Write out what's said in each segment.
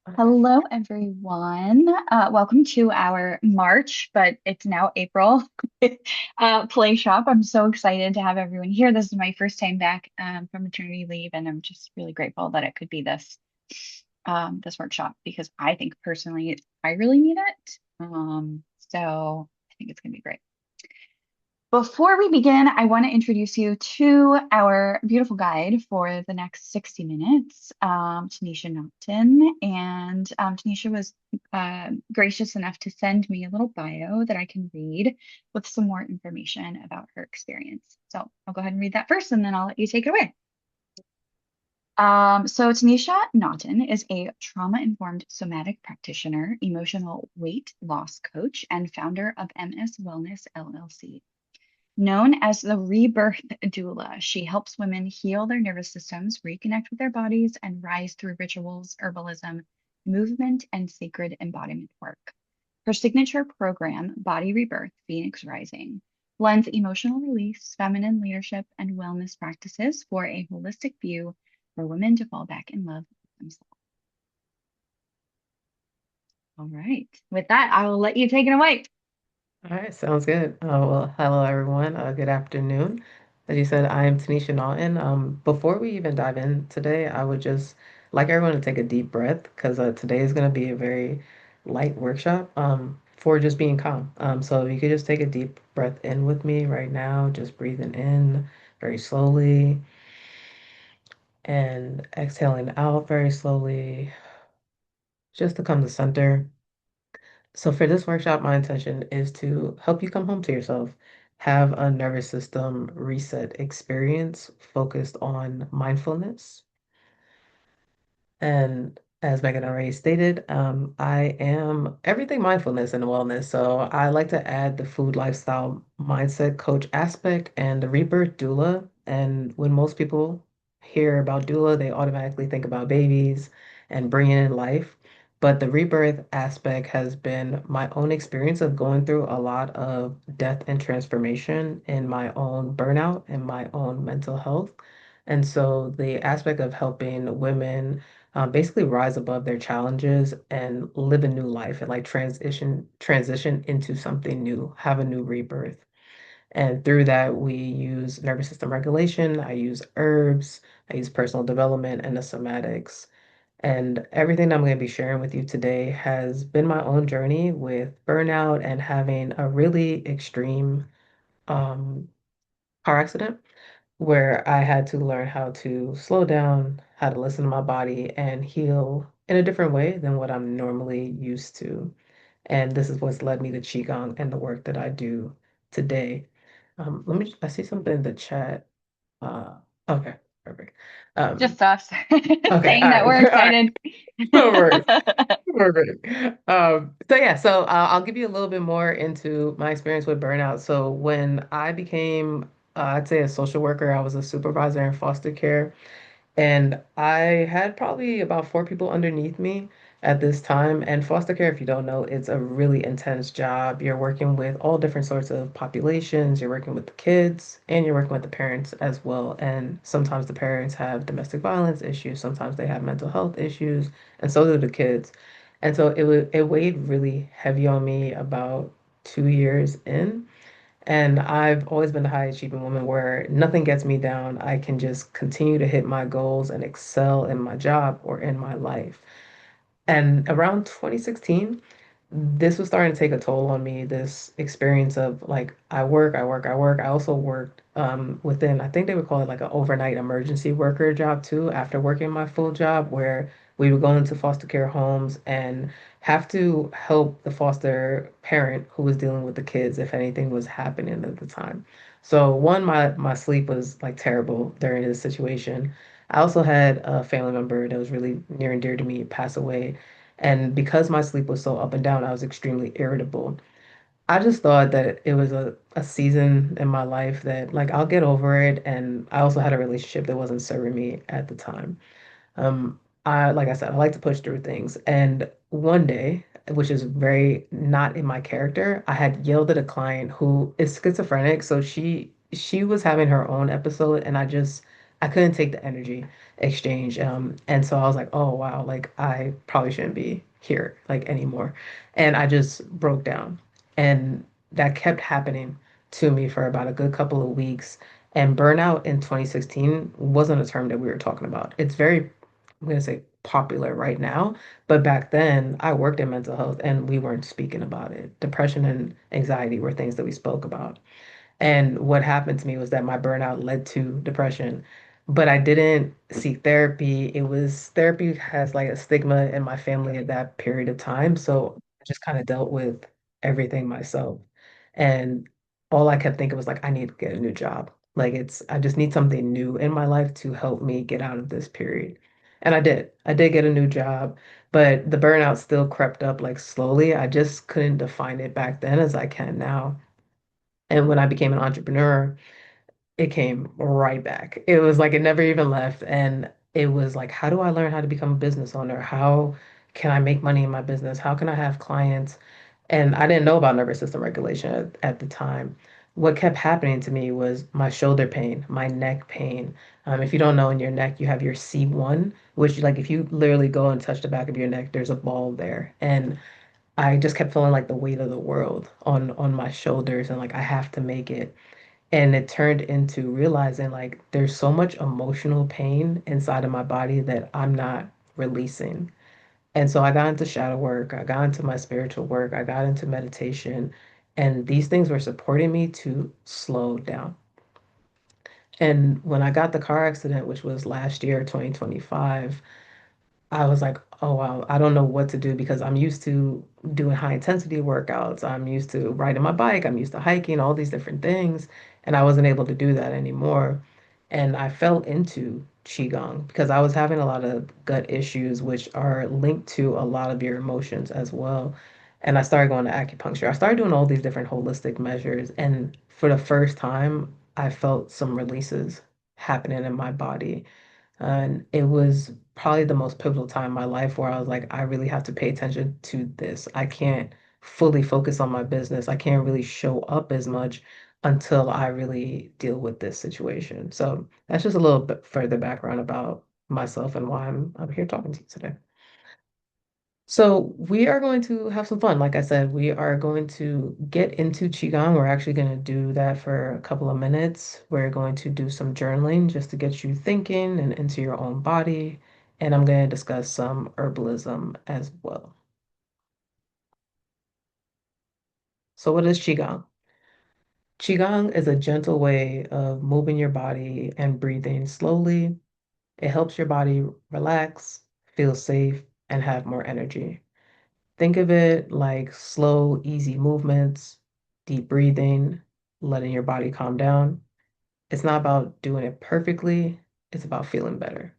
Okay. Hello, everyone. Welcome to our March, but it's now April play shop. I'm so excited to have everyone here. This is my first time back from maternity leave, and I'm just really grateful that it could be this workshop because I think personally I really need it. So I think it's gonna be great. Before we begin, I want to introduce you to our beautiful guide for the next 60 minutes, Tanisha Naughton. And Tanisha was gracious enough to send me a little bio that I can read with some more information about her experience. So I'll go ahead and read that first, and then I'll let you take it away. So Tanisha Naughton is a trauma-informed somatic practitioner, emotional weight loss coach, and founder of MS Wellness LLC. Known as the rebirth doula, she helps women heal their nervous systems, reconnect with their bodies, and rise through rituals, herbalism, movement, and sacred embodiment work. Her signature program, Body Rebirth Phoenix Rising, blends emotional release, feminine leadership, and wellness practices for a holistic view for women to fall back in love with themselves. All right. With that, I will let you take it away. All right, sounds good. Well, hello everyone. Good afternoon. As you said, I am Tanisha Naughton. Before we even dive in today, I would just like everyone to take a deep breath because today is going to be a very light workshop for just being calm. So if you could just take a deep breath in with me right now, just breathing in very slowly and exhaling out very slowly, just to come to center. So for this workshop, my intention is to help you come home to yourself, have a nervous system reset experience focused on mindfulness. And as Megan already stated, I am everything mindfulness and wellness. So I like to add the food lifestyle mindset coach aspect and the rebirth doula. And when most people hear about doula, they automatically think about babies and bringing in life. But the rebirth aspect has been my own experience of going through a lot of death and transformation in my own burnout and my own mental health. And so the aspect of helping women basically rise above their challenges and live a new life and like transition into something new, have a new rebirth. And through that, we use nervous system regulation, I use herbs, I use personal development and the somatics. And everything that I'm going to be sharing with you today has been my own journey with burnout and having a really extreme um, car accident where I had to learn how to slow down, how to listen to my body, and heal in a different way than what I'm normally used to. And this is what's led me to Qigong and the work that I do today. I see something in the chat. Uh, okay, perfect. Um, Just us okay, saying all that right, we're all right, excited. no worries. Perfect. So yeah, so I'll give you a little bit more into my experience with burnout. So when I became, I'd say a social worker, I was a supervisor in foster care. And I had probably about four people underneath me at this time. And foster care, if you don't know, it's a really intense job. You're working with all different sorts of populations. You're working with the kids and you're working with the parents as well. And sometimes the parents have domestic violence issues. Sometimes they have mental health issues, and so do the kids. And so it weighed really heavy on me about 2 years in. And I've always been the high achieving woman where nothing gets me down. I can just continue to hit my goals and excel in my job or in my life. And around 2016, this was starting to take a toll on me, this experience of like I work, I work, I work. I also worked within, I think they would call it like an overnight emergency worker job too, after working my full job, where we would go into foster care homes and have to help the foster parent who was dealing with the kids if anything was happening at the time. So one, my sleep was like terrible during this situation. I also had a family member that was really near and dear to me pass away. And because my sleep was so up and down, I was extremely irritable. I just thought that it was a season in my life that like I'll get over it. And I also had a relationship that wasn't serving me at the time. Like I said, I like to push through things. And one day, which is very not in my character, I had yelled at a client who is schizophrenic. So she was having her own episode, and I couldn't take the energy exchange. And so I was like, oh wow, like I probably shouldn't be here like anymore. And I just broke down. And that kept happening to me for about a good couple of weeks. And burnout in 2016 wasn't a term that we were talking about. It's very, I'm gonna say popular right now, but back then I worked in mental health and we weren't speaking about it. Depression and anxiety were things that we spoke about. And what happened to me was that my burnout led to depression, but I didn't seek therapy. It was therapy has like a stigma in my family at that period of time. So I just kind of dealt with everything myself. And all I kept thinking was like, I need to get a new job. Like I just need something new in my life to help me get out of this period. And I did. I did get a new job, but the burnout still crept up like slowly. I just couldn't define it back then as I can now. And when I became an entrepreneur, it came right back. It was like it never even left. And it was like, how do I learn how to become a business owner? How can I make money in my business? How can I have clients? And I didn't know about nervous system regulation at the time. What kept happening to me was my shoulder pain, my neck pain. If you don't know, in your neck, you have your C1, which, like, if you literally go and touch the back of your neck, there's a ball there. And I just kept feeling like the weight of the world on my shoulders, and like I have to make it. And it turned into realizing like there's so much emotional pain inside of my body that I'm not releasing. And so I got into shadow work, I got into my spiritual work, I got into meditation, and these things were supporting me to slow down. And when I got the car accident, which was last year, 2025, I was like, oh wow, I don't know what to do because I'm used to doing high intensity workouts. I'm used to riding my bike. I'm used to hiking, all these different things. And I wasn't able to do that anymore. And I fell into Qigong because I was having a lot of gut issues, which are linked to a lot of your emotions as well. And I started going to acupuncture. I started doing all these different holistic measures. And for the first time, I felt some releases happening in my body. And it was probably the most pivotal time in my life where I was like, I really have to pay attention to this. I can't fully focus on my business. I can't really show up as much until I really deal with this situation. So that's just a little bit further background about myself and why I'm here talking to you today. So we are going to have some fun. Like I said, we are going to get into Qigong. We're actually going to do that for a couple of minutes. We're going to do some journaling just to get you thinking and into your own body. And I'm going to discuss some herbalism as well. So what is Qigong? Qigong is a gentle way of moving your body and breathing slowly. It helps your body relax, feel safe, and have more energy. Think of it like slow, easy movements, deep breathing, letting your body calm down. It's not about doing it perfectly, it's about feeling better.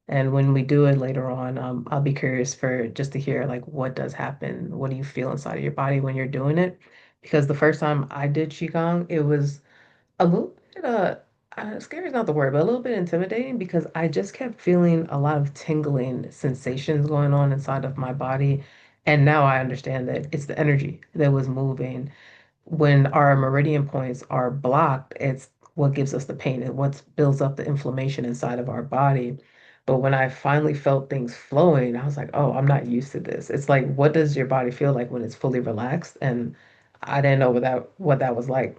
And when we do it later on, I'll be curious for just to hear like what does happen. What do you feel inside of your body when you're doing it? Because the first time I did Qigong, it was a little bit scary is not the word, but a little bit intimidating because I just kept feeling a lot of tingling sensations going on inside of my body. And now I understand that it's the energy that was moving. When our meridian points are blocked, it's what gives us the pain and what builds up the inflammation inside of our body. But when I finally felt things flowing, I was like, oh, I'm not used to this. It's like, what does your body feel like when it's fully relaxed? And I didn't know what that was like.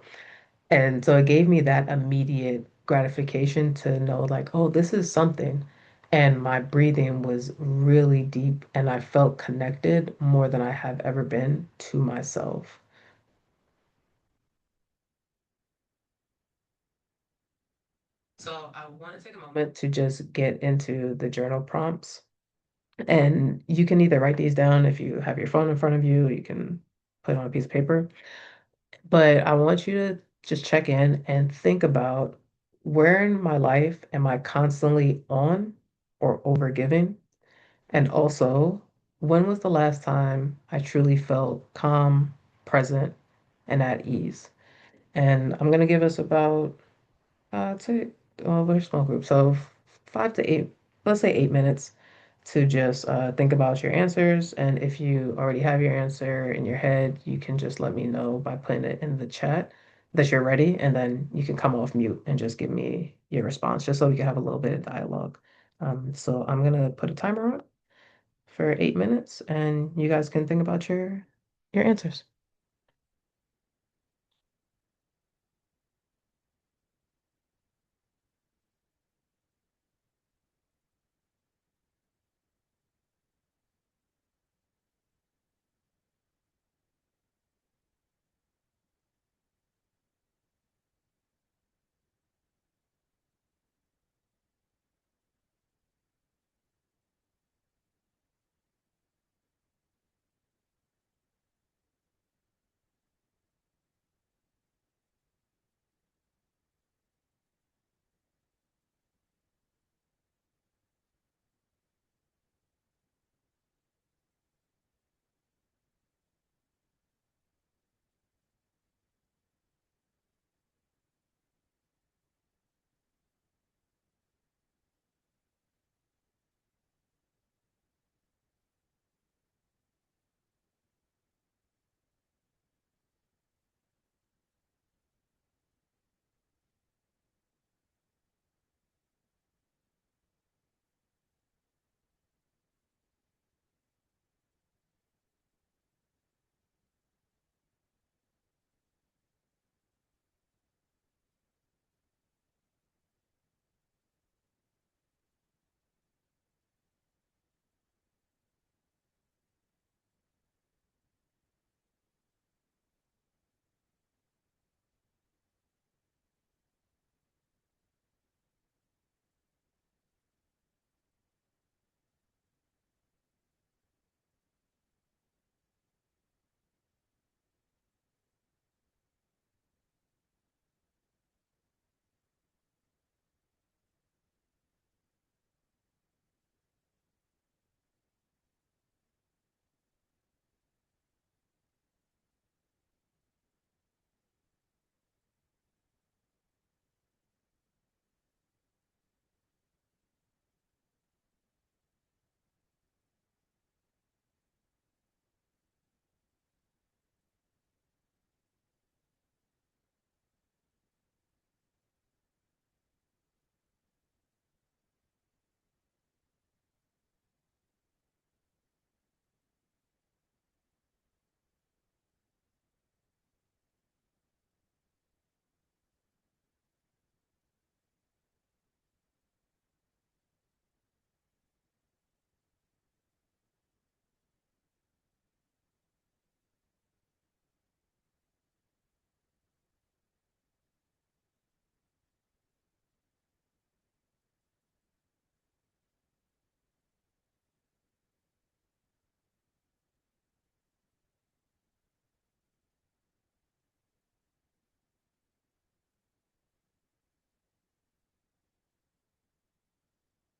And so it gave me that immediate gratification to know, like, oh, this is something. And my breathing was really deep, and I felt connected more than I have ever been to myself. So I want to take a moment to just get into the journal prompts. And you can either write these down if you have your phone in front of you, you can put it on a piece of paper. But I want you to just check in and think about where in my life am I constantly on or over giving? And also, when was the last time I truly felt calm, present, and at ease? And I'm gonna give us about, I'd say, well, we're a small group, so 5 to 8, let's say 8 minutes to just think about your answers. And if you already have your answer in your head, you can just let me know by putting it in the chat that you're ready, and then you can come off mute and just give me your response, just so we can have a little bit of dialogue. So I'm gonna put a timer on for 8 minutes, and you guys can think about your answers.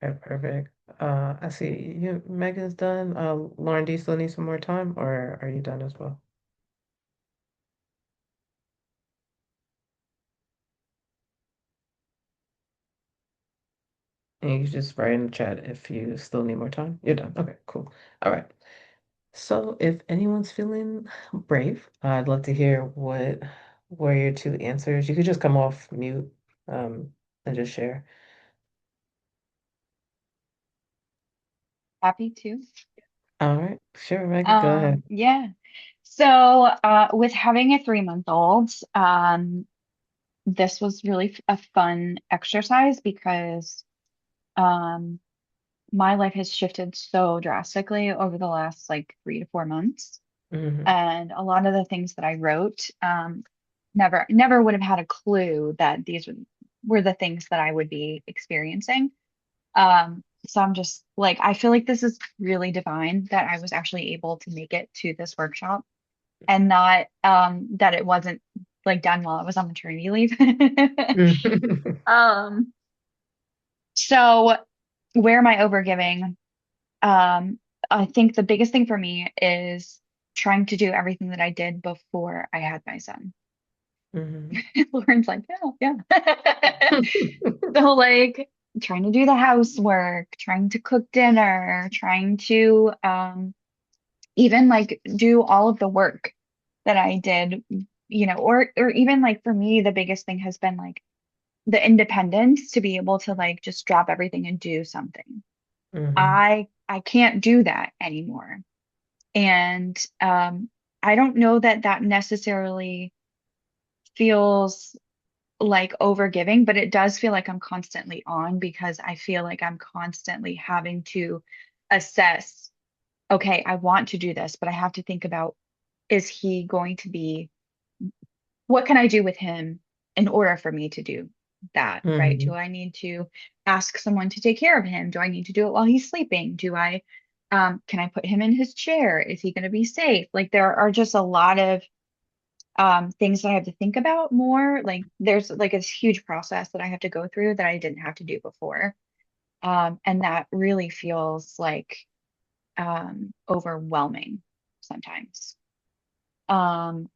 Okay, perfect. I see you, Megan's done. Lauren, do you still need some more time, or are you done as well? And you can just write in the chat if you still need more time. You're done. Okay, cool. All right. So if anyone's feeling brave, I'd love to hear what were your two answers. You could just come off mute, and just share. Happy to. All right, sure, Megan, go ahead. Yeah. So, with having a 3-month-old, this was really a fun exercise because um, my life has shifted so drastically over the last like 3 to 4 months. Hmm. And a lot of the things that I wrote, never would have had a clue that these were the things that I would be experiencing. So I'm just like, I feel like this is really divine that I was actually able to make it to this workshop and not that it wasn't like done while I was on maternity leave. Um, so where am I overgiving? Um, I think the biggest thing for me is trying to do everything that I did before I had my son. Hmm. Lauren's like, yeah, yeah. So like trying to do the housework, trying to cook dinner, trying to even like do all of the work that I did or even like for me, the biggest thing has been like the independence to be able to like just drop everything and do something. Hmm. I can't do that anymore. And I don't know that that necessarily feels like overgiving, but it does feel like I'm constantly on because I feel like I'm constantly having to assess, okay, I want to do this, but I have to think about, is he going to be, what can I do with him in order for me to do that, right? Do Hmm. I need to ask someone to take care of him? Do I need to do it while he's sleeping? Can I put him in his chair? Is he going to be safe? Like there are just a lot of things that I have to think about more. Like there's like this huge process that I have to go through that I didn't have to do before. And that really feels like overwhelming sometimes. Um,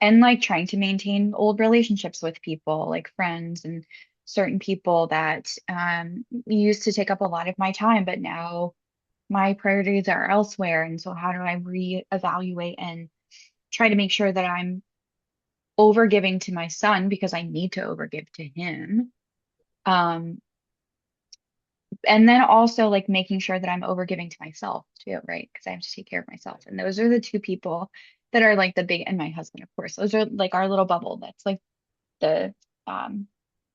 and like trying to maintain old relationships with people, like friends and certain people that used to take up a lot of my time, but now my priorities are elsewhere. And so how do I reevaluate and try to make sure that I'm overgiving to my son because I need to overgive to him. Um, and then also like making sure that I'm overgiving to myself too, right? Because I have to take care of myself. And those are the two people that are like the big, and my husband, of course. Those are like our little bubble. That's like the um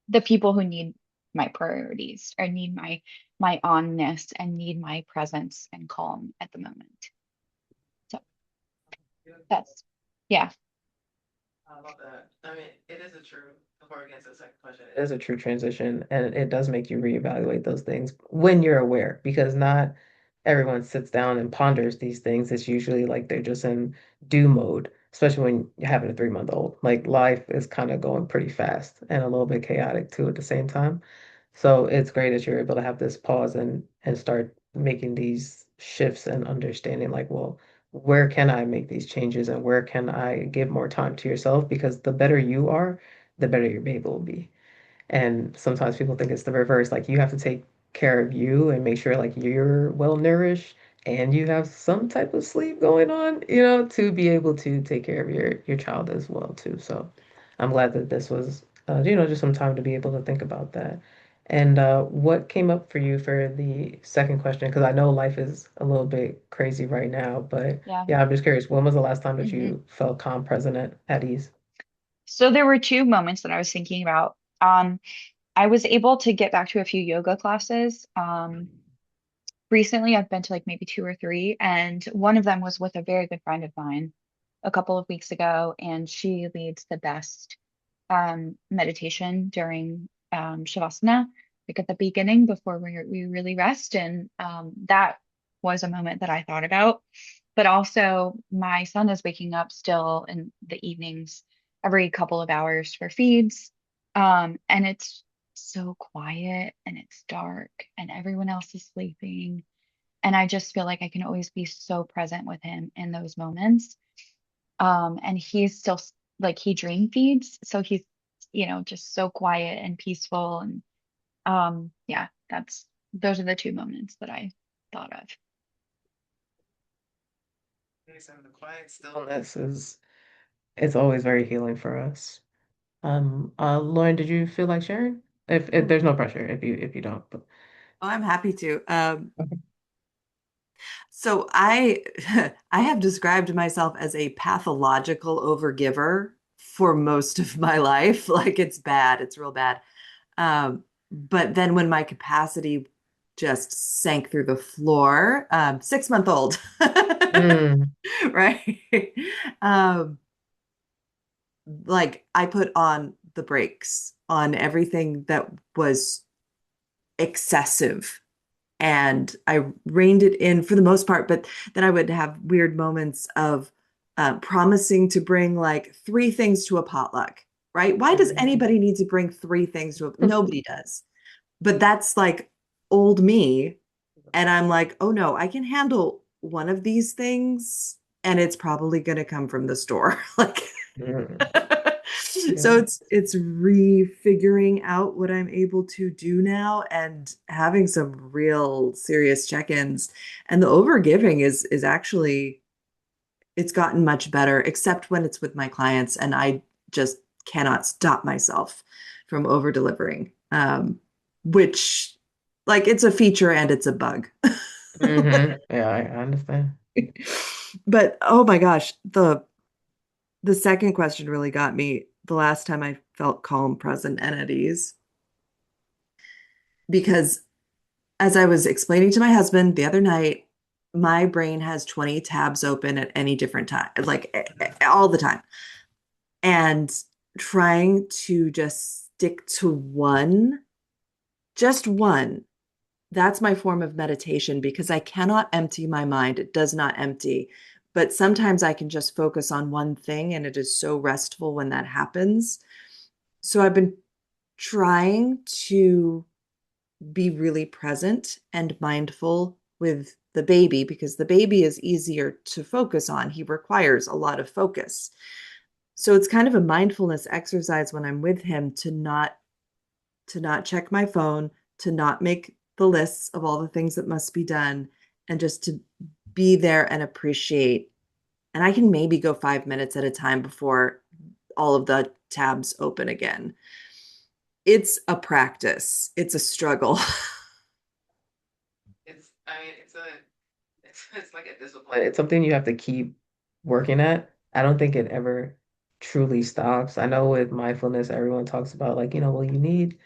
the people who need my priorities or need my onness and need my presence and calm at the moment. So that's yeah. I love that. I mean, it is a true, before we get to the second question, it is a true transition and it does make you reevaluate those things when you're aware, because not everyone sits down and ponders these things. It's usually like they're just in do mode, especially when you're having a 3-month-old. Like life is kind of going pretty fast and a little bit chaotic too at the same time. So it's great that you're able to have this pause and start making these shifts and understanding like, well, where can I make these changes and where can I give more time to yourself? Because the better you are, the better your baby will be. And sometimes people think it's the reverse. Like you have to take care of you and make sure like you're well nourished and you have some type of sleep going on, to be able to take care of your child as well too. So I'm glad that this was, just some time to be able to think about that. And what came up for you for the second question? Because I know life is a little bit crazy right now, but Yeah. yeah, I'm just curious, when was the last time that hmm you felt calm, present, at ease? So there were two moments that I was thinking about. I was able to get back to a few yoga classes. Recently, I've been to like maybe two or three, and one of them was with a very good friend of mine a couple of weeks ago, and she leads the best meditation during Shavasana, like at the beginning before we really rest. And that was a moment that I thought about. But also, my son is waking up still in the evenings every couple of hours for feeds. And it's so quiet and it's dark and everyone else is sleeping. And I just feel like I can always be so present with him in those moments. And he's still like he dream feeds, so he's, just so quiet and peaceful. And yeah, those are the two moments that I thought of. Yes, and the quiet stillness is it's always very healing for us. Lauren, did you feel like sharing? If Oh, there's no pressure, if you don't, but I'm happy to. okay. So I I have described myself as a pathological overgiver for most of my life. Like it's bad, it's real bad. But then when my capacity just sank through the floor, 6-month old, Mm, right? Um, like I put on the brakes on everything that was excessive and I reined it in for the most part. But then I would have weird moments of promising to bring like three things to a potluck, right? Why does mhm. anybody need to bring three things to a nobody does. But that's like old me. And I'm like, oh no, I can handle one of these things and it's probably going to come from the store. Like Mm, so yeah. it's refiguring out what I'm able to do now and having some real serious check-ins. And the overgiving is actually It's gotten much better, except when it's with my clients, and I just cannot stop myself from over delivering. Which, like, it's a feature and it's a bug. Yeah, I understand. But oh my gosh, the second question really got me the last time I felt calm, present, and at ease. Because as I was explaining to my husband the other night, my brain has 20 tabs open at any different time, like all the time. And trying to just stick to one, just one, that's my form of meditation because I cannot empty my mind. It does not empty. But sometimes I can just focus on one thing, and it is so restful when that happens. So I've been trying to be really present and mindful with the baby because the baby is easier to focus on. He requires a lot of focus. So it's kind of a mindfulness exercise when I'm with him to not check my phone, to not make the lists of all the things that must be done, and just to be there and appreciate. And I can maybe go 5 minutes at a time before all of the tabs open again. It's a practice, it's a struggle. I mean, it's like a discipline. It's something you have to keep working at. I don't think it ever truly stops. I know with mindfulness, everyone talks about like, well, you need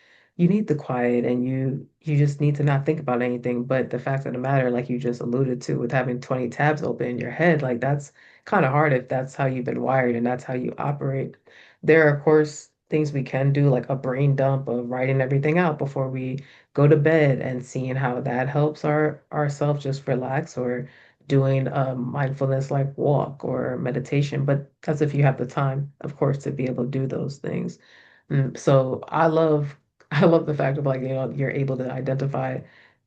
the quiet and you just need to not think about anything. But the fact of the matter, like you just alluded to, with having 20 tabs open in your head, like that's kind of hard if that's how you've been wired and that's how you operate. There are, of course, things we can do, like a brain dump of writing everything out before we go to bed and seeing how that helps ourselves just relax, or doing mindfulness like walk or meditation, but that's if you have the time, of course, to be able to do those things. So I love the fact of like, you're able to identify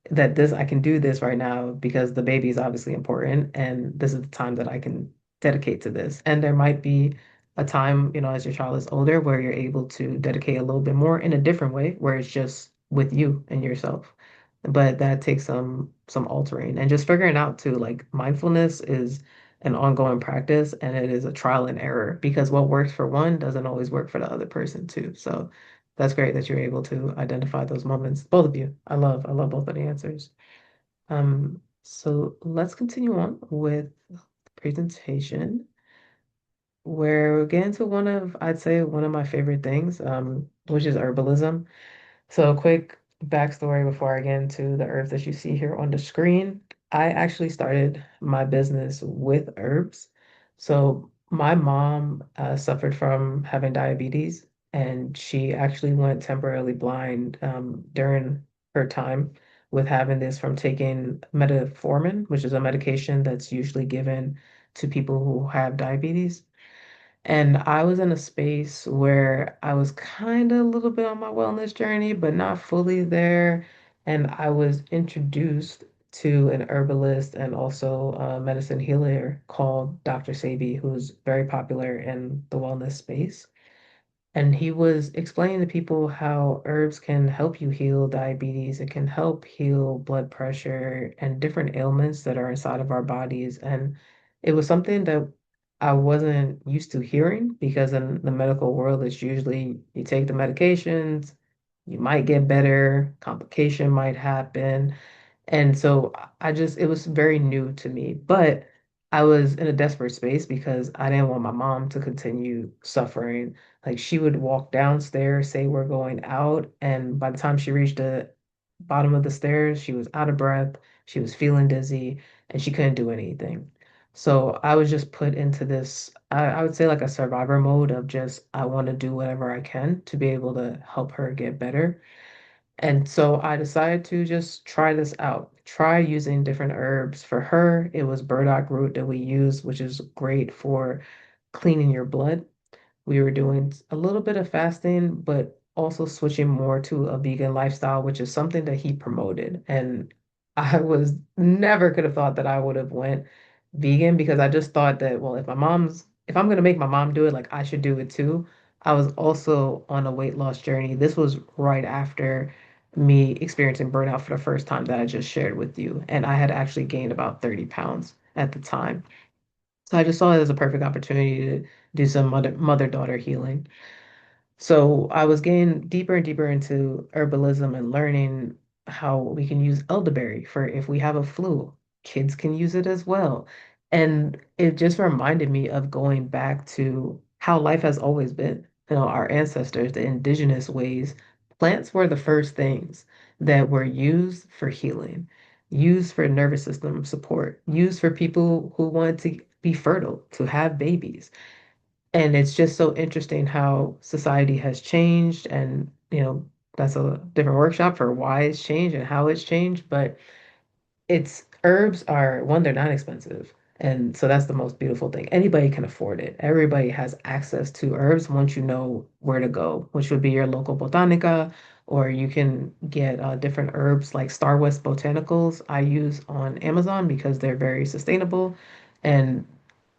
that this I can do this right now because the baby is obviously important and this is the time that I can dedicate to this. And there might be a time, as your child is older where you're able to dedicate a little bit more in a different way where it's just with you and yourself. But that takes some altering and just figuring out too, like mindfulness is an ongoing practice and it is a trial and error because what works for one doesn't always work for the other person too. So that's great that you're able to identify those moments, both of you. I love both of the answers. So let's continue on with the presentation. We're getting to I'd say one of my favorite things, which is herbalism. So, a quick backstory before I get into the herbs that you see here on the screen. I actually started my business with herbs. So, my mom suffered from having diabetes, and she actually went temporarily blind during her time with having this from taking metformin, which is a medication that's usually given to people who have diabetes. And I was in a space where I was kind of a little bit on my wellness journey, but not fully there. And I was introduced to an herbalist and also a medicine healer called Dr. Sabi, who's very popular in the wellness space. And he was explaining to people how herbs can help you heal diabetes. It can help heal blood pressure and different ailments that are inside of our bodies. And it was something that I wasn't used to hearing because in the medical world, it's usually you take the medications, you might get better, complication might happen. And so it was very new to me, but I was in a desperate space because I didn't want my mom to continue suffering. Like she would walk downstairs, say we're going out, and by the time she reached the bottom of the stairs, she was out of breath, she was feeling dizzy, and she couldn't do anything. So I was just put into this, I would say like a survivor mode of just, I want to do whatever I can to be able to help her get better. And so I decided to just try this out. Try using different herbs. For her, it was burdock root that we use, which is great for cleaning your blood. We were doing a little bit of fasting, but also switching more to a vegan lifestyle, which is something that he promoted. And I was never could have thought that I would have went vegan because I just thought that, well, if I'm gonna make my mom do it, like I should do it too. I was also on a weight loss journey. This was right after me experiencing burnout for the first time that I just shared with you. And I had actually gained about 30 pounds at the time. So I just saw it as a perfect opportunity to do some mother-daughter healing. So I was getting deeper and deeper into herbalism and learning how we can use elderberry for if we have a flu. Kids can use it as well. And it just reminded me of going back to how life has always been. You know, our ancestors, the indigenous ways, plants were the first things that were used for healing, used for nervous system support, used for people who wanted to be fertile, to have babies. And it's just so interesting how society has changed. And, that's a different workshop for why it's changed and how it's changed. But it's herbs are one, they're not expensive. And so that's the most beautiful thing. Anybody can afford it. Everybody has access to herbs once you know where to go, which would be your local botanica, or you can get different herbs like Star West Botanicals I use on Amazon because they're very sustainable. And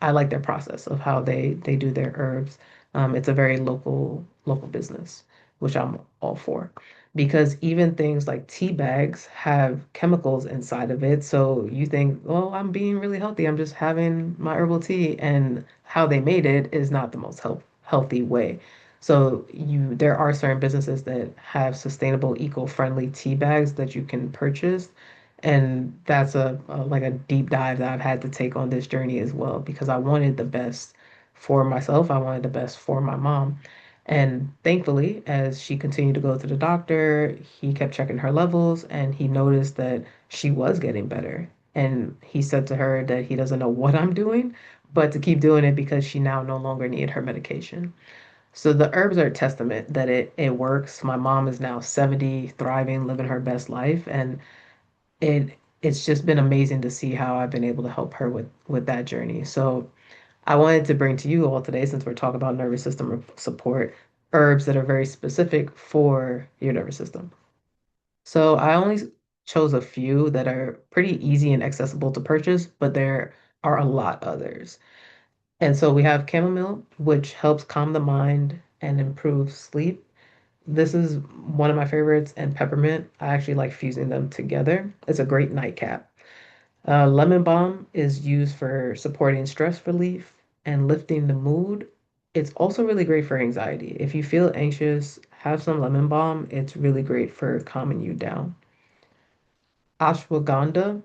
I like their process of how they do their herbs. It's a very local business, which I'm all for because even things like tea bags have chemicals inside of it. So you think, well, I'm being really healthy. I'm just having my herbal tea, and how they made it is not the most healthy way. So there are certain businesses that have sustainable, eco-friendly tea bags that you can purchase. And that's like a deep dive that I've had to take on this journey as well because I wanted the best for myself. I wanted the best for my mom. And thankfully, as she continued to go to the doctor, he kept checking her levels and he noticed that she was getting better. And he said to her that he doesn't know what I'm doing, but to keep doing it because she now no longer needed her medication. So the herbs are a testament that it works. My mom is now 70, thriving, living her best life, and it it's just been amazing to see how I've been able to help her with that journey. So I wanted to bring to you all today, since we're talking about nervous system support, herbs that are very specific for your nervous system. So I only chose a few that are pretty easy and accessible to purchase, but there are a lot others. And so we have chamomile, which helps calm the mind and improve sleep. This is one of my favorites, and peppermint. I actually like fusing them together. It's a great nightcap. Lemon balm is used for supporting stress relief and lifting the mood. It's also really great for anxiety. If you feel anxious, have some lemon balm. It's really great for calming you down. Ashwagandha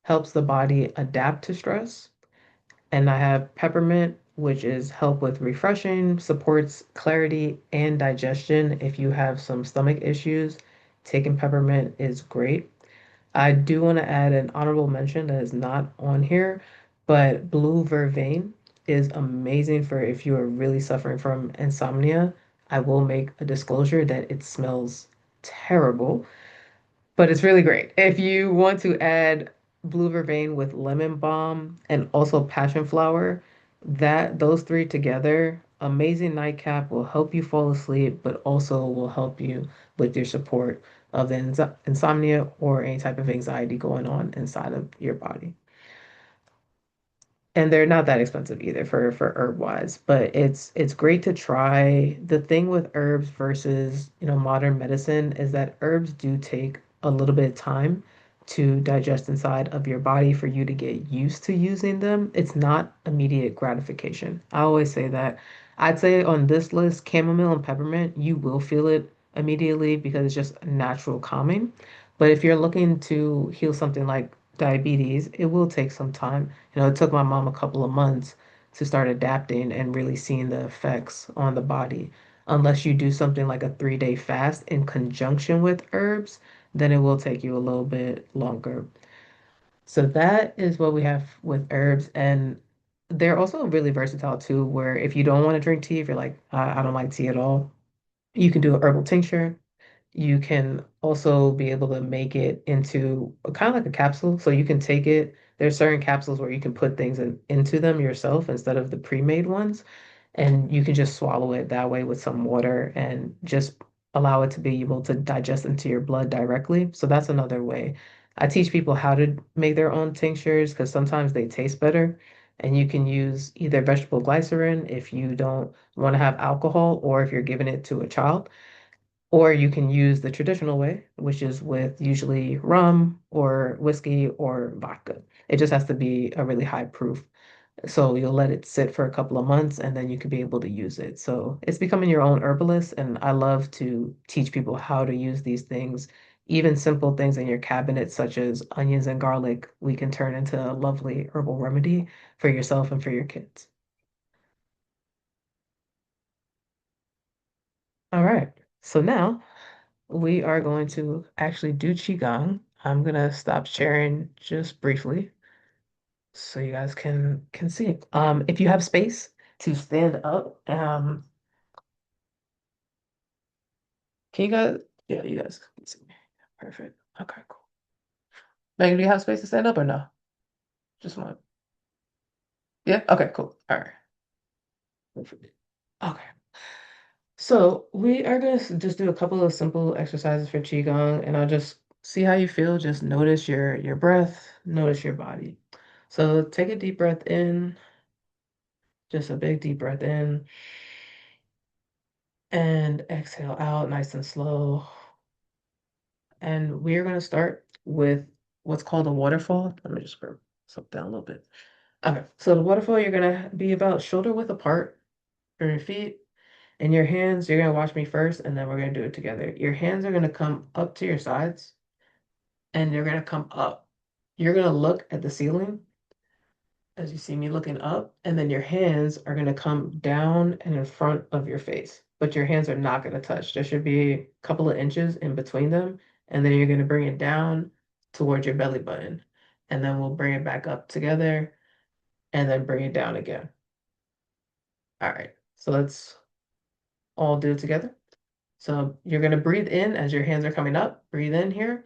helps the body adapt to stress. And I have peppermint, which is help with refreshing, supports clarity and digestion. If you have some stomach issues, taking peppermint is great. I do want to add an honorable mention that is not on here, but blue vervain is amazing for if you are really suffering from insomnia. I will make a disclosure that it smells terrible, but it's really great. If you want to add blue vervain with lemon balm and also passion flower, that those three together, amazing nightcap will help you fall asleep, but also will help you with your support of the insomnia or any type of anxiety going on inside of your body. And they're not that expensive either for herb wise, but it's great to try. The thing with herbs versus, modern medicine is that herbs do take a little bit of time to digest inside of your body for you to get used to using them. It's not immediate gratification. I always say that. I'd say on this list, chamomile and peppermint, you will feel it immediately because it's just natural calming. But if you're looking to heal something like diabetes, it will take some time. It took my mom a couple of months to start adapting and really seeing the effects on the body. Unless you do something like a 3-day fast in conjunction with herbs, then it will take you a little bit longer. So that is what we have with herbs. And they're also really versatile too, where if you don't want to drink tea, if you're like, I don't like tea at all, you can do a herbal tincture. You can also be able to make it into kind of like a capsule. So you can take it, there's certain capsules where you can put things into them yourself instead of the pre-made ones. And you can just swallow it that way with some water and just allow it to be able to digest into your blood directly. So that's another way. I teach people how to make their own tinctures because sometimes they taste better. And you can use either vegetable glycerin if you don't want to have alcohol or if you're giving it to a child. Or you can use the traditional way, which is with usually rum or whiskey or vodka. It just has to be a really high proof. So you'll let it sit for a couple of months and then you can be able to use it. So it's becoming your own herbalist. And I love to teach people how to use these things. Even simple things in your cabinet, such as onions and garlic, we can turn into a lovely herbal remedy for yourself and for your kids. All right. So now we are going to actually do Qigong. I'm gonna stop sharing just briefly so you guys can see. If you have space to stand up, can you guys? Yeah, you guys can see me. Perfect. Okay, cool. Megan, do you have space to stand up or no? Just one. Yeah. Okay. Cool. All right. Perfect. Okay. So we are gonna just do a couple of simple exercises for Qigong, and I'll just see how you feel. Just notice your breath, notice your body. So take a deep breath in, just a big deep breath in, and exhale out nice and slow. And we are gonna start with what's called a waterfall. Let me just scroll up down a little bit. Okay, so the waterfall, you're gonna be about shoulder width apart from your feet. And your hands, you're gonna watch me first, and then we're gonna do it together. Your hands are gonna come up to your sides, and you're gonna come up. You're gonna look at the ceiling as you see me looking up, and then your hands are gonna come down and in front of your face. But your hands are not gonna touch. There should be a couple of inches in between them, and then you're gonna bring it down towards your belly button. And then we'll bring it back up together, and then bring it down again. All right, so let's all do it together. So you're going to breathe in as your hands are coming up. Breathe in here,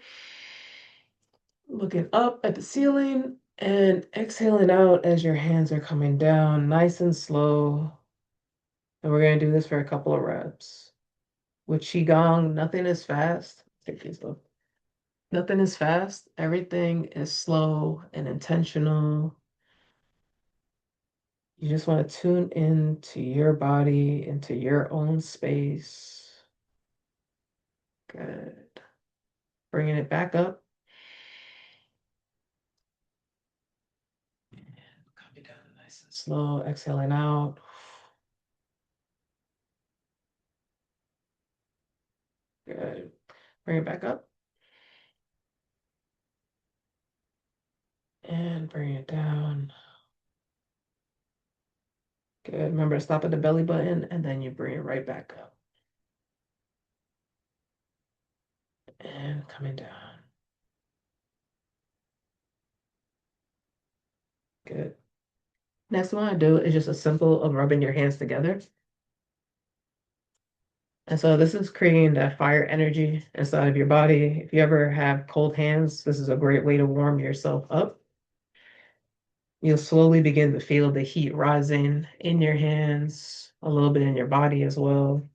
looking up at the ceiling, and exhaling out as your hands are coming down, nice and slow. And we're going to do this for a couple of reps. With Qigong, nothing is fast. Take these off. Nothing is fast. Everything is slow and intentional. You just want to tune into your body, into your own space. Good. Bringing it back up. Coming down nice and slow, exhaling out. Good. Bring it back up and bring it down. Good. Remember to stop at the belly button and then you bring it right back up. And coming down. Good. Next one I do is just a simple of rubbing your hands together. And so this is creating that fire energy inside of your body. If you ever have cold hands, this is a great way to warm yourself up. You'll slowly begin to feel the heat rising in your hands, a little bit in your body as well.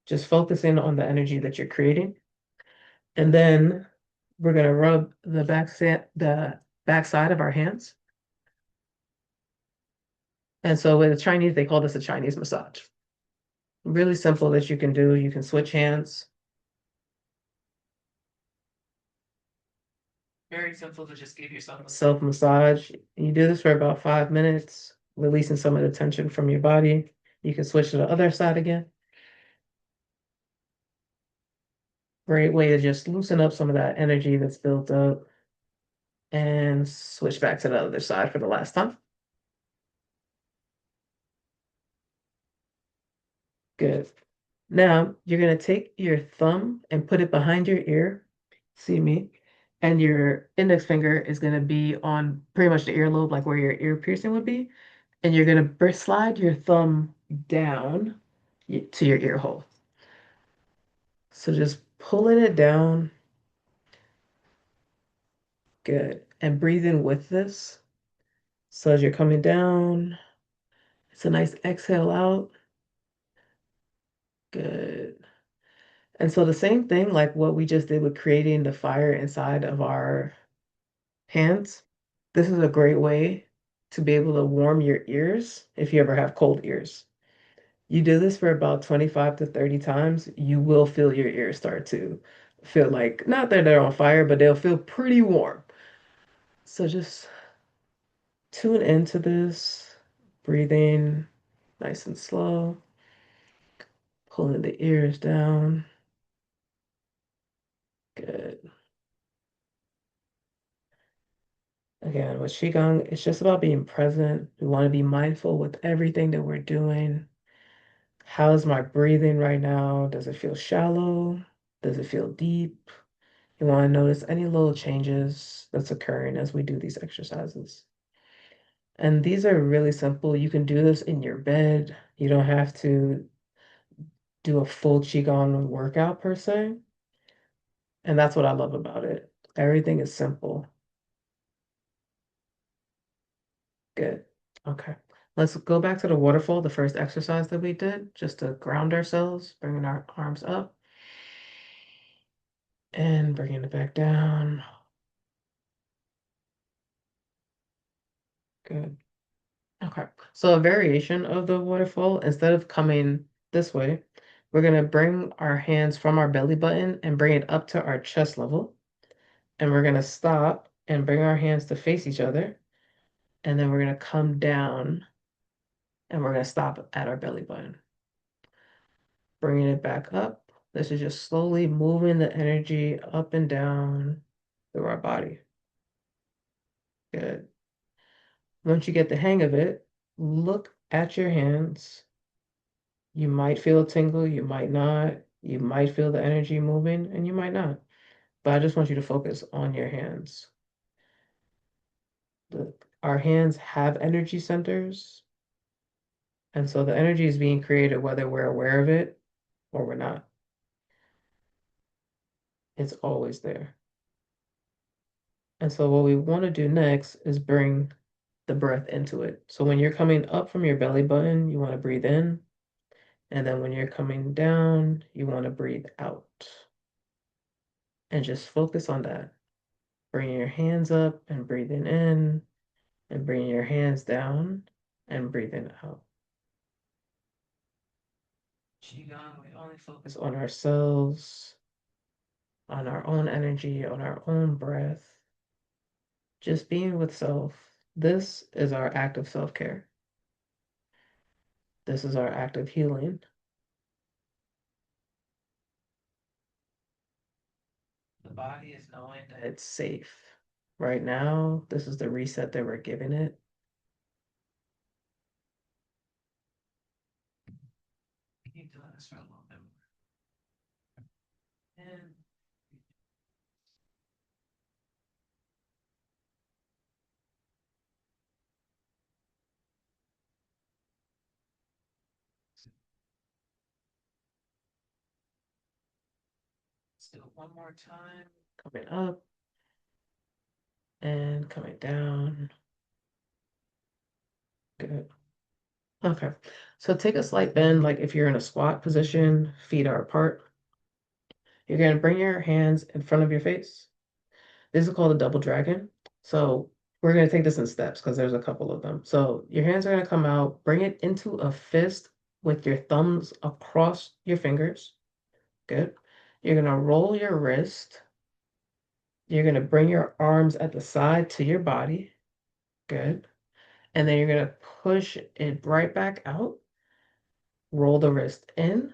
Just focusing on the energy that you're creating. And then we're gonna rub the back side of our hands. And so with the Chinese, they call this a Chinese massage. Really simple that you can do. You can switch hands. Very simple to just give yourself a self massage. You do this for about 5 minutes, releasing some of the tension from your body. You can switch to the other side again. Great way to just loosen up some of that energy that's built up and switch back to the other side for the last time. Good. Now you're gonna take your thumb and put it behind your ear. See me? And your index finger is gonna be on pretty much the earlobe, like where your ear piercing would be. And you're gonna slide your thumb down to your ear hole. So just pulling it down. Good. And breathe in with this. So as you're coming down, it's a nice exhale out. Good. And so the same thing, like what we just did with creating the fire inside of our hands. This is a great way to be able to warm your ears if you ever have cold ears. You do this for about 25 to 30 times, you will feel your ears start to feel like, not that they're on fire, but they'll feel pretty warm. So just tune into this, breathing nice and slow, pulling the ears down. Good. Again, with Qigong, it's just about being present. We want to be mindful with everything that we're doing. How's my breathing right now? Does it feel shallow? Does it feel deep? You want to notice any little changes that's occurring as we do these exercises. And these are really simple. You can do this in your bed. You don't have to do a full Qigong workout per se. And that's what I love about it. Everything is simple. Good. Okay. Let's go back to the waterfall, the first exercise that we did, just to ground ourselves, bringing our arms up and bringing it back down. Good. Okay. So a variation of the waterfall, instead of coming this way, we're going to bring our hands from our belly button and bring it up to our chest level. And we're going to stop and bring our hands to face each other. And then we're going to come down and we're going to stop at our belly button. Bringing it back up. This is just slowly moving the energy up and down through our body. Good. Once you get the hang of it, look at your hands. You might feel a tingle, you might not. You might feel the energy moving, and you might not. But I just want you to focus on your hands. Our hands have energy centers, and so the energy is being created whether we're aware of it or we're not. It's always there. And so what we want to do next is bring the breath into it. So when you're coming up from your belly button, you want to breathe in. And then when you're coming down, you want to breathe out. And just focus on that. Bringing your hands up and breathing in, and bringing your hands down and breathing out. Qigong, we only focus on ourselves, on our own energy, on our own breath, just being with self. This is our act of self-care. This is our act of healing. The body is knowing that it's safe. Right now, this is the reset that we're giving it. Keep doing this for a little bit more. And let's do it one more time. Coming up and coming down. Good. Okay. So take a slight bend, like if you're in a squat position, feet are apart. You're going to bring your hands in front of your face. This is called a double dragon. So we're going to take this in steps because there's a couple of them. So your hands are going to come out, bring it into a fist with your thumbs across your fingers. Good. You're going to roll your wrist. You're going to bring your arms at the side to your body. Good. And then you're going to push it right back out. Roll the wrist in,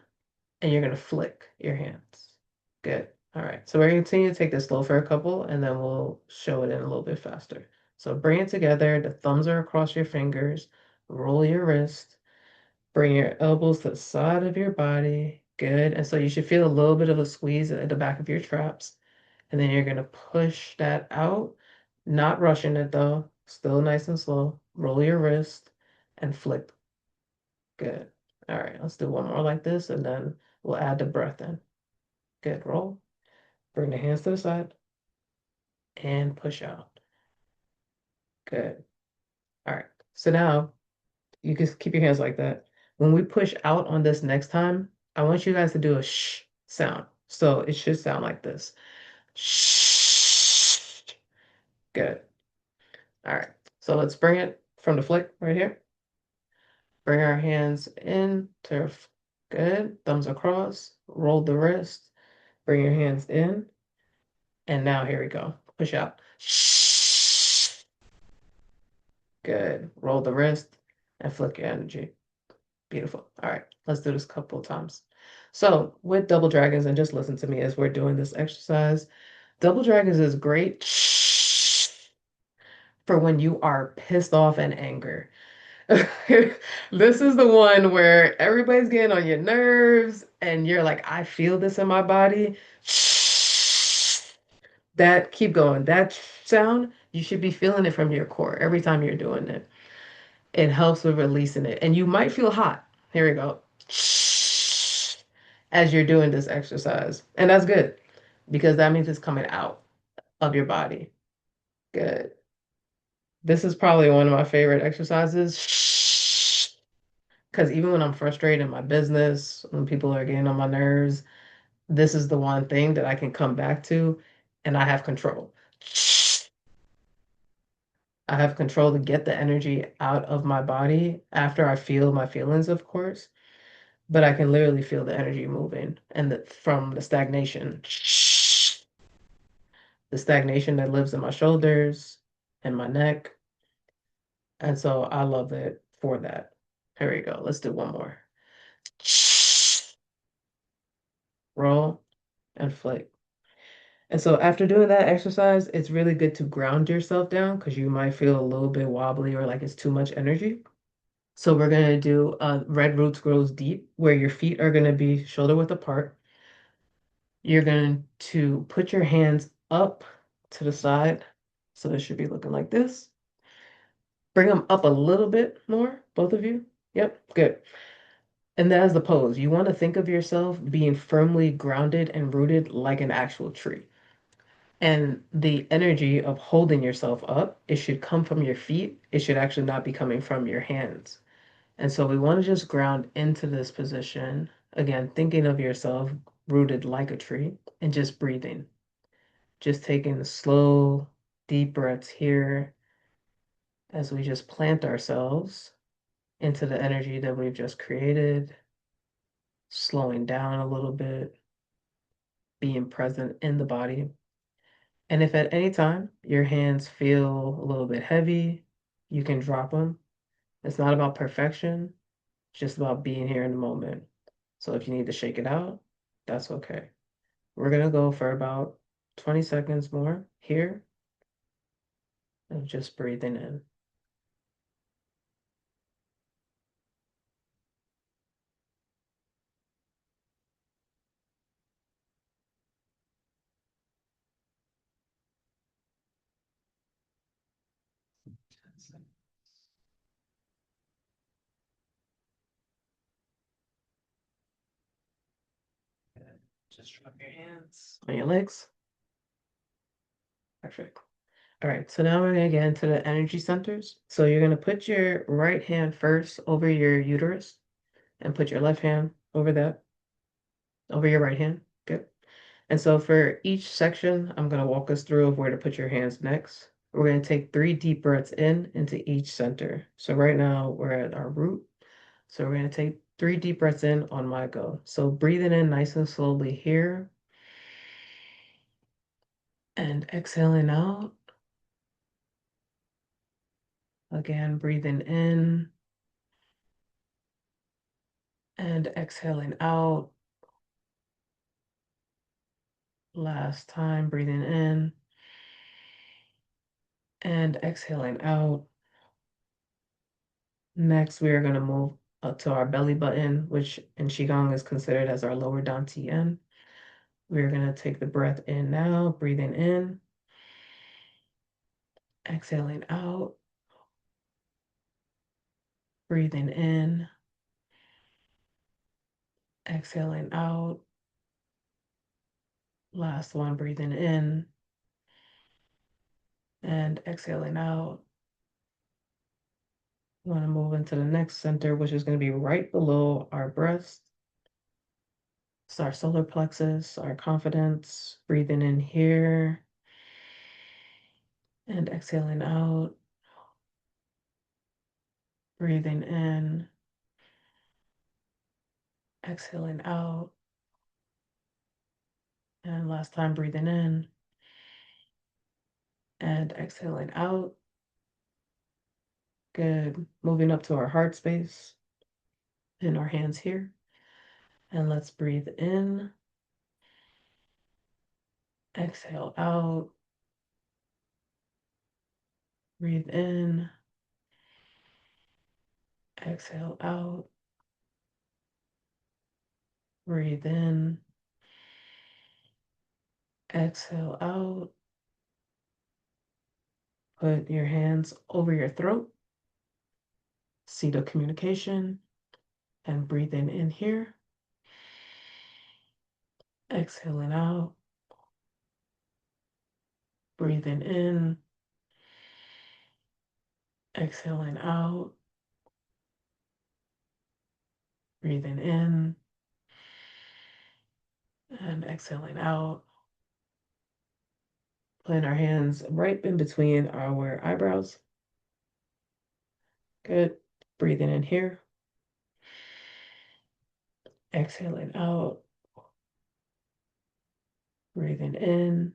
and you're going to flick your hands. Good. All right. So we're going to continue to take this slow for a couple, and then we'll show it in a little bit faster. So bring it together. The thumbs are across your fingers. Roll your wrist. Bring your elbows to the side of your body. Good. And so you should feel a little bit of a squeeze at the back of your traps. And then you're going to push that out, not rushing it though. Still nice and slow. Roll your wrist and flick. Good. All right. Let's do one more like this, and then we'll add the breath in. Good. Roll. Bring the hands to the side and push out. Good. All right. So now you just keep your hands like that. When we push out on this next time, I want you guys to do a shh sound. So it should sound like this. Shh. Good. All right. So let's bring it from the flick right here. Bring our hands in to good. Thumbs across. Roll the wrist. Bring your hands in. And now here we go. Push out. Shh. Good. Roll the wrist and flick your energy. Beautiful. All right, let's do this a couple of times. So, with double dragons, and just listen to me as we're doing this exercise. Double dragons is great for when you are pissed off and anger. This is the one where everybody's getting on your nerves, and you're like, I feel this in my body. That, keep going. That sound, you should be feeling it from your core every time you're doing it. It helps with releasing it. And you might feel hot. Here we go. As you're doing this exercise. And that's good because that means it's coming out of your body. Good. This is probably one of my favorite exercises because even when I'm frustrated in my business, when people are getting on my nerves, this is the one thing that I can come back to and I have control. I have control to get the energy out of my body after I feel my feelings, of course, but I can literally feel the energy moving and from the stagnation that lives in my shoulders and my neck. And so I love it for that. Here we go. Let's do one more. Roll and flick. And so after doing that exercise, it's really good to ground yourself down because you might feel a little bit wobbly or like it's too much energy. So we're going to do red roots grows deep, where your feet are going to be shoulder width apart. You're going to put your hands up to the side. So it should be looking like this. Bring them up a little bit more, both of you. Yep, good. And that is the pose. You want to think of yourself being firmly grounded and rooted like an actual tree. And the energy of holding yourself up, it should come from your feet. It should actually not be coming from your hands. And so we want to just ground into this position. Again, thinking of yourself rooted like a tree and just breathing. Just taking the slow, deep breaths here as we just plant ourselves into the energy that we've just created, slowing down a little bit, being present in the body. And if at any time your hands feel a little bit heavy, you can drop them. It's not about perfection, it's just about being here in the moment. So if you need to shake it out, that's okay. We're gonna go for about 20 seconds more here of just breathing in. Just drop your hands on your legs. Perfect. All right, so now we're gonna get into the energy centers. So you're gonna put your right hand first over your uterus and put your left hand over that, over your right hand. Good. And so for each section, I'm gonna walk us through of where to put your hands next. We're gonna take 3 deep breaths in into each center. So right now we're at our root. So we're gonna take 3 deep breaths in on my go. So breathing in nice and slowly here and exhaling out. Again, breathing in and exhaling out. Last time, breathing in and exhaling out. Next, we are going to move up to our belly button, which in Qigong is considered as our lower dantian. We're going to take the breath in now, breathing in, exhaling out, breathing in, exhaling out. Last one, breathing in and exhaling out. We want to move into the next center, which is going to be right below our breast. It's our solar plexus, our confidence. Breathing in here and exhaling out. Breathing in, exhaling out. And last time, breathing in and exhaling out. Good. Moving up to our heart space and our hands here. And let's breathe in. Exhale out. Breathe in. Exhale out. Breathe in. Exhale out. Put your hands over your throat. Seat of communication. And breathing in here. Exhaling out. Breathing in. Exhaling out. Breathing in. And exhaling out. Putting our hands right in between our eyebrows. Good. Breathing in here. Exhaling out. Breathing in.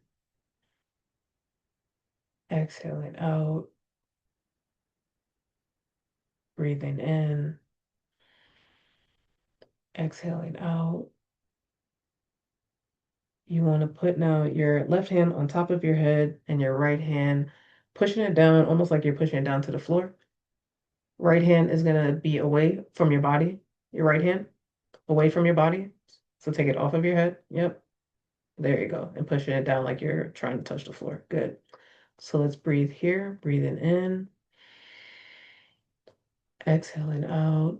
Exhaling out. Breathing in. Exhaling out. You want to put now your left hand on top of your head and your right hand pushing it down, almost like you're pushing it down to the floor. Right hand is going to be away from your body. Your right hand away from your body. So take it off of your head. Yep. There you go. And pushing it down like you're trying to touch the floor. Good. So let's breathe here. Breathing in. Exhaling out.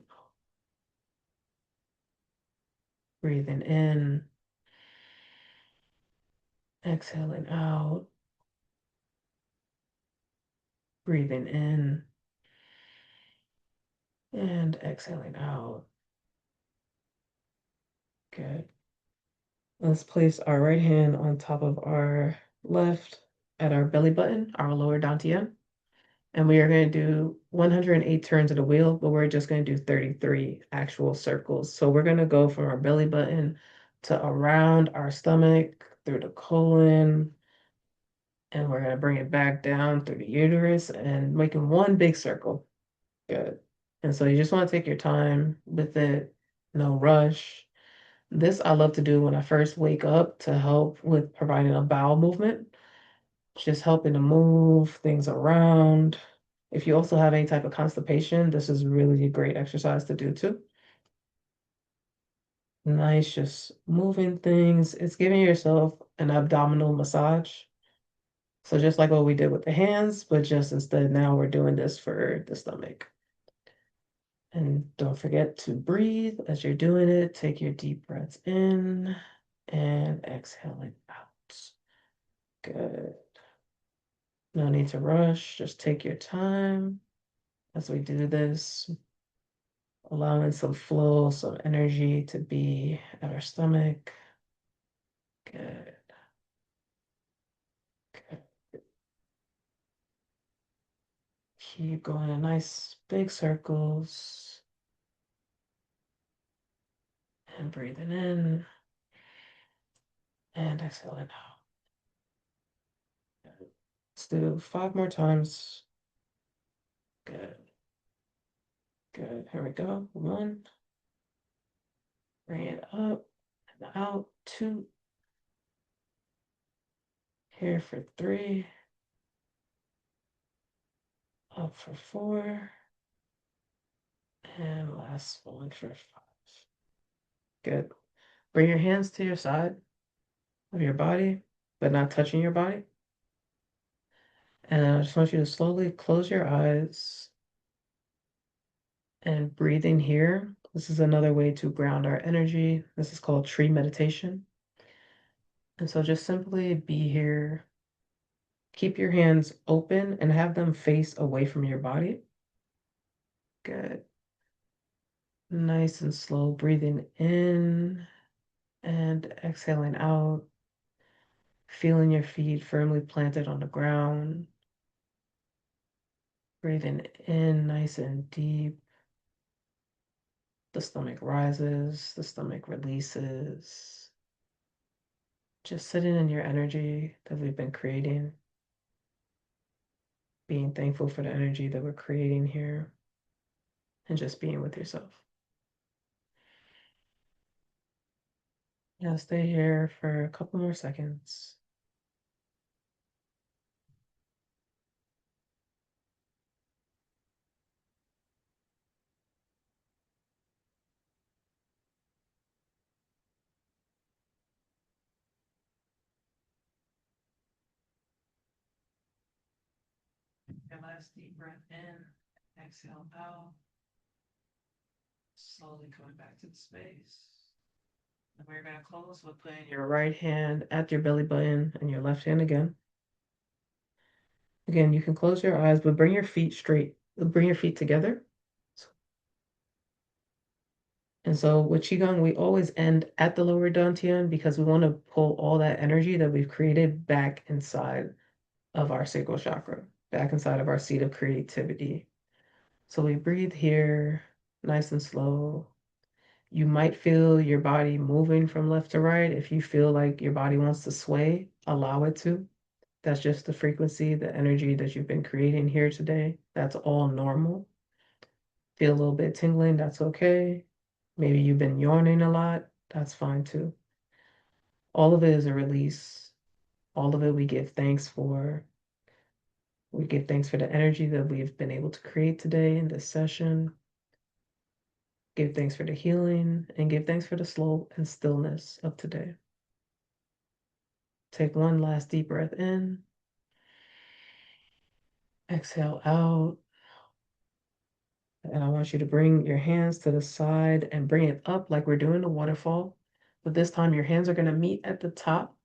Breathing in. Exhaling out. Breathing in. And exhaling out. Good. Let's place our right hand on top of our left at our belly button, our lower dantian. And we are going to do 108 turns of the wheel, but we're just going to do 33 actual circles. So we're going to go from our belly button to around our stomach, through the colon, and we're going to bring it back down through the uterus and making one big circle. Good. And so you just want to take your time with it, no rush. This I love to do when I first wake up to help with providing a bowel movement, just helping to move things around. If you also have any type of constipation, this is really a great exercise to do too. Nice, just moving things. It's giving yourself an abdominal massage. So just like what we did with the hands, but just instead now we're doing this for the stomach. And don't forget to breathe as you're doing it. Take your deep breaths in and exhaling out. Good. No need to rush. Just take your time as we do this, allowing some flow, some energy to be at our stomach. Good. Good. Keep going in nice big circles and breathing in and exhaling out. Good. Let's do 5 more times. Good. Good. Here we go. 1. Bring it up and out. 2. Here for 3. Up for 4. And last one for 5. Good. Bring your hands to your side of your body, but not touching your body. And I just want you to slowly close your eyes and breathing here. This is another way to ground our energy. This is called tree meditation. And so just simply be here. Keep your hands open and have them face away from your body. Good. Nice and slow breathing in and exhaling out. Feeling your feet firmly planted on the ground. Breathing in nice and deep. The stomach rises, the stomach releases. Just sitting in your energy that we've been creating. being thankful for the energy that we're creating here, and just being with yourself. Yeah, stay here for a couple more seconds. And last deep breath in, exhale out, slowly coming back to the space. And we're going to close with putting your right hand at your belly button and your left hand again. Again, you can close your eyes, but bring your feet straight. Bring your feet together. And so with Qigong, we always end at the lower dantian because we want to pull all that energy that we've created back inside of our sacral chakra, back inside of our seat of creativity. So we breathe here, nice and slow. You might feel your body moving from left to right. If you feel like your body wants to sway, allow it to. That's just the frequency, the energy that you've been creating here today. That's all normal. Feel a little bit tingling, that's okay. Maybe you've been yawning a lot, that's fine too. All of it is a release. All of it we give thanks for. We give thanks for the energy that we've been able to create today in this session. Give thanks for the healing and give thanks for the slow and stillness of today. Take one last deep breath in. Exhale out. And I want you to bring your hands to the side and bring it up like we're doing the waterfall. But this time your hands are going to meet at the top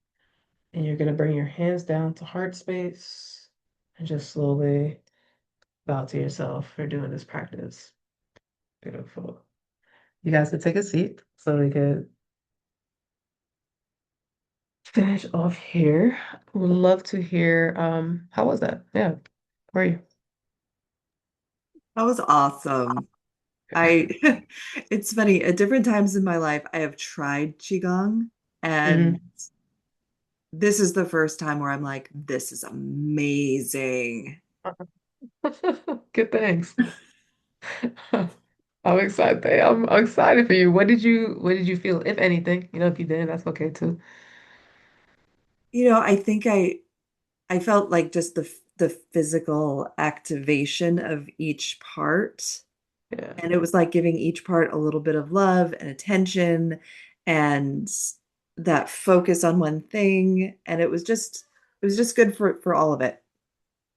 and you're going to bring your hands down to heart space and just slowly bow to yourself for doing this practice. Beautiful. You guys could take a seat so we could finish off here. Would love to hear, how was that? Yeah. Where are you? That was awesome. I it's funny, at different times in my life I have tried Qigong, and Hmm. this is the first time where I'm like, this is amazing. Good, thanks. I'm excited. I'm excited for you. What did you feel, if anything? If you didn't, that's okay too. I think I felt like just the physical activation of each part. Yeah. And it was like giving each part a little bit of love and attention and that focus on one thing. And it was just good for all of it.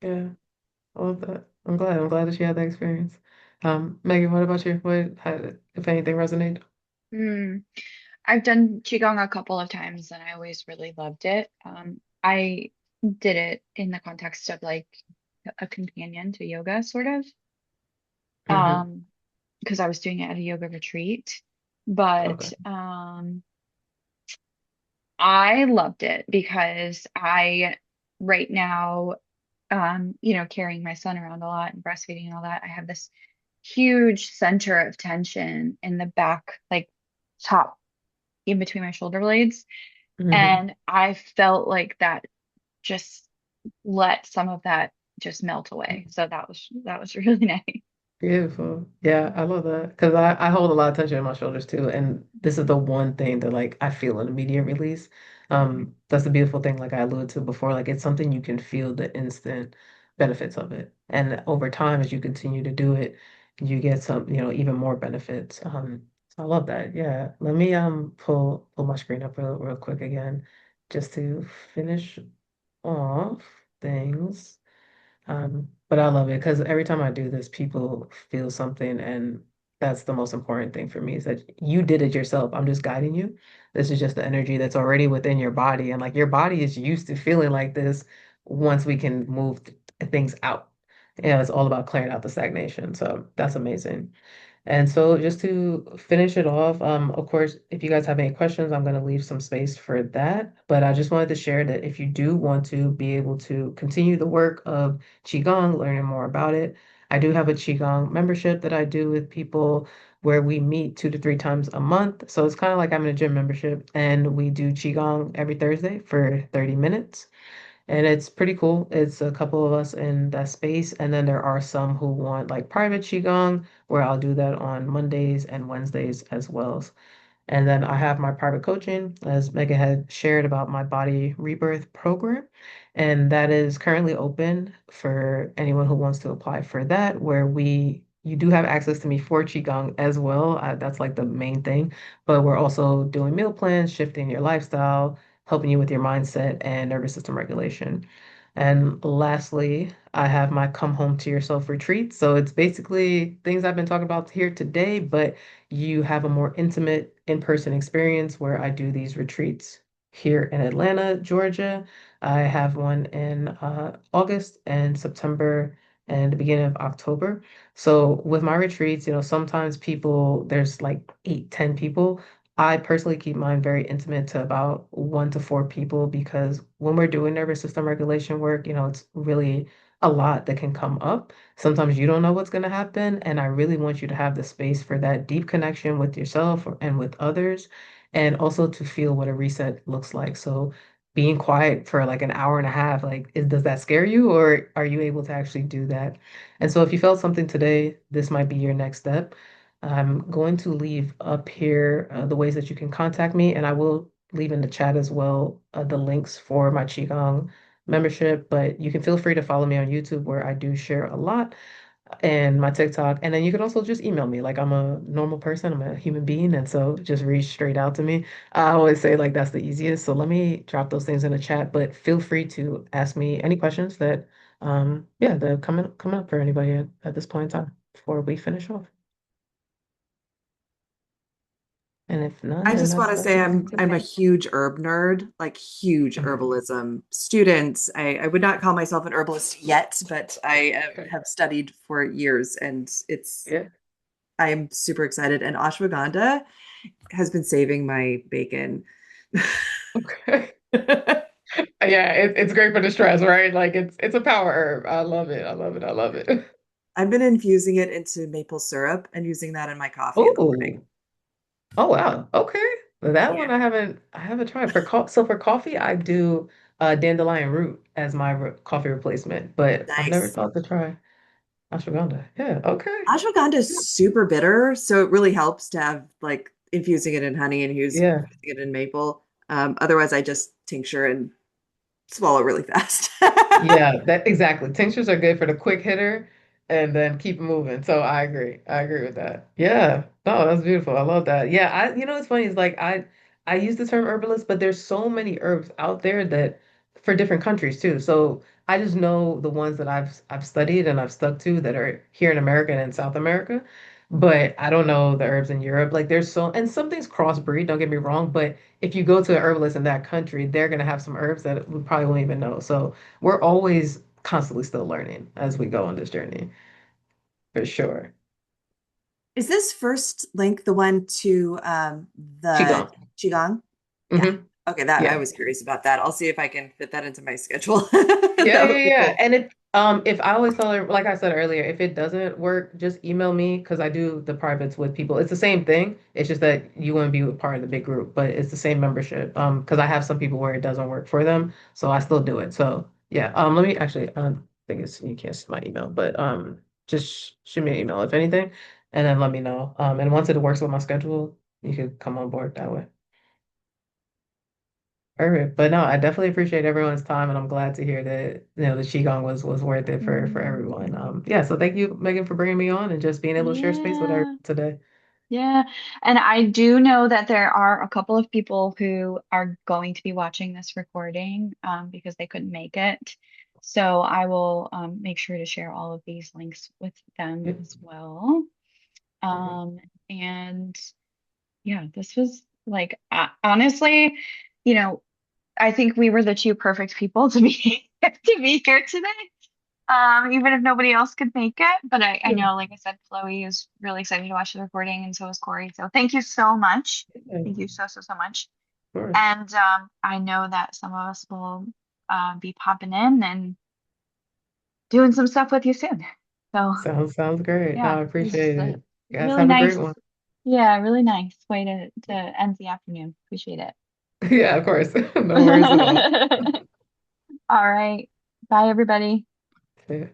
Yeah. I love that. I'm glad. I'm glad that you had that experience. Megan, what about you? What had, if anything, resonated? Mm. I've done Qigong a couple of times and I always really loved it. I did it in the context of like a companion to yoga, sort of, Hmm. um, because I was doing it at a yoga retreat. Okay. But I loved it because right now, carrying my son around a lot and breastfeeding and all that, I have this huge center of tension in the back, like top in between my shoulder blades. Hmm. And I felt like that just let some of that just melt away. So that was really nice. Beautiful. Yeah, I love that because I hold a lot of tension in my shoulders too, and this is the one thing that like I feel an immediate release. That's the beautiful thing, like I alluded to before, like it's something you can feel the instant benefits of it, and over time, as you continue to do it, you get some, even more benefits. So I love that. Yeah, let me pull my screen up real quick again, just to finish off things. But I love it because every time I do this, people feel something, and that's the most important thing for me is that you did it yourself. I'm just guiding you. This is just the energy that's already within your body, and like your body is used to feeling like this once we can move things out. It's all about clearing out the stagnation. So that's amazing. And so just to finish it off, of course, if you guys have any questions, I'm going to leave some space for that. But I just wanted to share that if you do want to be able to continue the work of Qigong, learning more about it, I do have a Qigong membership that I do with people where we meet 2 to 3 times a month. So it's kind of like I'm in a gym membership and we do Qigong every Thursday for 30 minutes. And it's pretty cool. It's a couple of us in that space. And then there are some who want like private Qigong, where I'll do that on Mondays and Wednesdays as well. And then I have my private coaching, as Megan had shared about my body rebirth program. And that is currently open for anyone who wants to apply for that, where you do have access to me for Qigong as well. That's like the main thing. But we're also doing meal plans, shifting your lifestyle, helping you with your mindset and nervous system regulation. And lastly, I have my Come Home to Yourself retreat. So it's basically things I've been talking about here today, but you have a more intimate in-person experience where I do these retreats here in Atlanta, Georgia. I have one in August and September and the beginning of October. So with my retreats, sometimes there's like 8, 10 people. I personally keep mine very intimate to about 1 to 4 people because when we're doing nervous system regulation work, it's really a lot that can come up. Sometimes you don't know what's going to happen, and I really want you to have the space for that deep connection with yourself and with others, and also to feel what a reset looks like. So being quiet for like an hour and a half, does that scare you, or are you able to actually do that? And so if you felt something today, this might be your next step. I'm going to leave up here the ways that you can contact me, and I will leave in the chat as well the links for my Qigong membership. But you can feel free to follow me on YouTube where I do share a lot, and my TikTok. And then you can also just email me. Like I'm a normal person, I'm a human being, and so just reach straight out to me. I always say like that's the easiest. So let me drop those things in the chat, but feel free to ask me any questions that yeah, that coming up for anybody at this point in time before we finish off. And if none, I then just want to that's say everything I'm a today. huge herb nerd, like huge Okay. herbalism student. I would not call myself an herbalist yet, but I Okay. have studied for years, and Yeah. I am super excited. And ashwagandha has been saving my bacon. Okay. Yeah, it's great for the stress, right? Like it's a power herb. I love it. I love it. I love it. I've been infusing it into maple syrup and using that in my coffee in the morning. Oh. Oh wow. Okay. That Yeah, one I haven't tried. For coffee, I do dandelion root as my coffee replacement, but I've never nice. thought to try ashwagandha. Yeah, okay. Ashwagandha is super bitter, so it really helps to have like infusing it in honey and Yeah. infusing it in maple. Otherwise, I just tincture and swallow really fast. Yeah, that exactly. Tinctures are good for the quick hitter and then keep it moving. So I agree. I agree with that. Yeah. No, that's beautiful. I love that. Yeah, it's funny, it's like I use the term herbalist, but there's so many herbs out there that for different countries too. So I just know the ones that I've studied and I've stuck to that are here in America and in South America. But I don't know the herbs in Europe. Like and some things crossbreed, don't get me wrong, but if you go to an herbalist in that country, they're gonna have some herbs that we probably won't even know. So we're always constantly still learning as we go on this journey, for sure. Is this first link the one to the Qigong. Qigong? Yeah. Hmm. Okay, that I Yeah. was curious about that. I'll see if I can fit that into my schedule. Yeah, That yeah, would be yeah. cool. And if I always tell her, like I said earlier, if it doesn't work, just email me because I do the privates with people. It's the same thing. It's just that you wouldn't be a part of the big group, but it's the same membership. Because I have some people where it doesn't work for them, so I still do it. So yeah. Let me actually. I think it's you can't see my email, but just shoot me an email if anything, and then let me know. And once it works with my schedule, you could come on board that way. Perfect. But no, I definitely appreciate everyone's time, and I'm glad to hear that the Qigong was worth it for everyone. Yeah, so thank you, Megan, for bringing me on and just being able to share space with everyone Yeah. today. Yeah. And I do know that there are a couple of people who are going to be watching this recording because they couldn't make it. So I will make sure to share all of these links with them Yeah, as well. perfect. Um, and yeah, this was like honestly, you know, I think we were the two perfect people to be to be here today. Even if nobody else could make it. But I Yeah, know, like I said, Chloe is really excited to watch the recording, and so is Corey. So thank you so much. yeah, of Thank you so, so, so much. course. And I know that some of us will be popping in and doing some stuff with you soon. So Sounds great. No, yeah, I this is appreciate a it. Guys, really have a great nice, one. yeah, really nice way to end the afternoon. Appreciate it. Yeah, of course. No worries at all. All right. Bye, everybody. Yeah.